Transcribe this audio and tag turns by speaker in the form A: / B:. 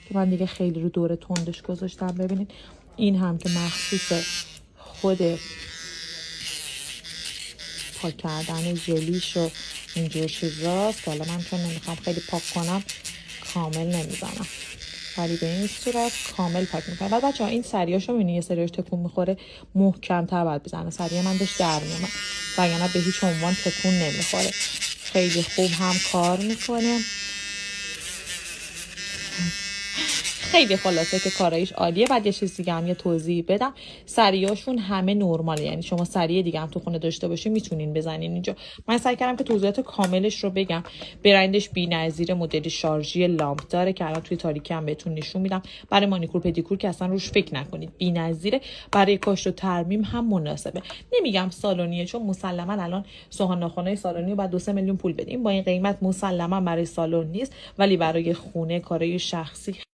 A: که من دیگه خیلی رو دور تندش گذاشتم. ببینید این هم که مخصوص خود پاک کردن ژلیش و اینجور چیزاست. حالا من چون نمیخوام خیلی پاک کنم کامل نمیزنم، ولی به این صورت کامل پاک میکنم. بعد بچه ها این سریاشو میبینی یه سریاش تکون میخوره، محکم تر باید بزنه. سریع من داشت در میامد وگرنه به هیچ عنوان تکون نمیخوره. خیلی خوب هم کار میکنه، خیلی خلاصه که کارایش عالیه. بعد یه چیز دیگه هم یه توضیح بدم، سریاشون همه نرماله، یعنی شما سری دیگه هم تو خونه داشته باشین میتونین بزنین اینجا. من سعی کردم که توضیحات کاملش رو بگم. برندش بی‌نظیر، مدل شارژی لامپ داره که الان توی تاریکی هم بهتون نشون میدم. برای مانیکور پدیکور که اصلا روش فکر نکنید، بی‌نظیره. برای کاشت و ترمیم هم مناسبه. نمیگم سالونیه چون مسلما الان سوهان ناخنای سالونی رو بعد 2-3 میلیون پول بدیم، با این قیمت مسلما برای سالن نیست، ولی برای خونه کارای شخصی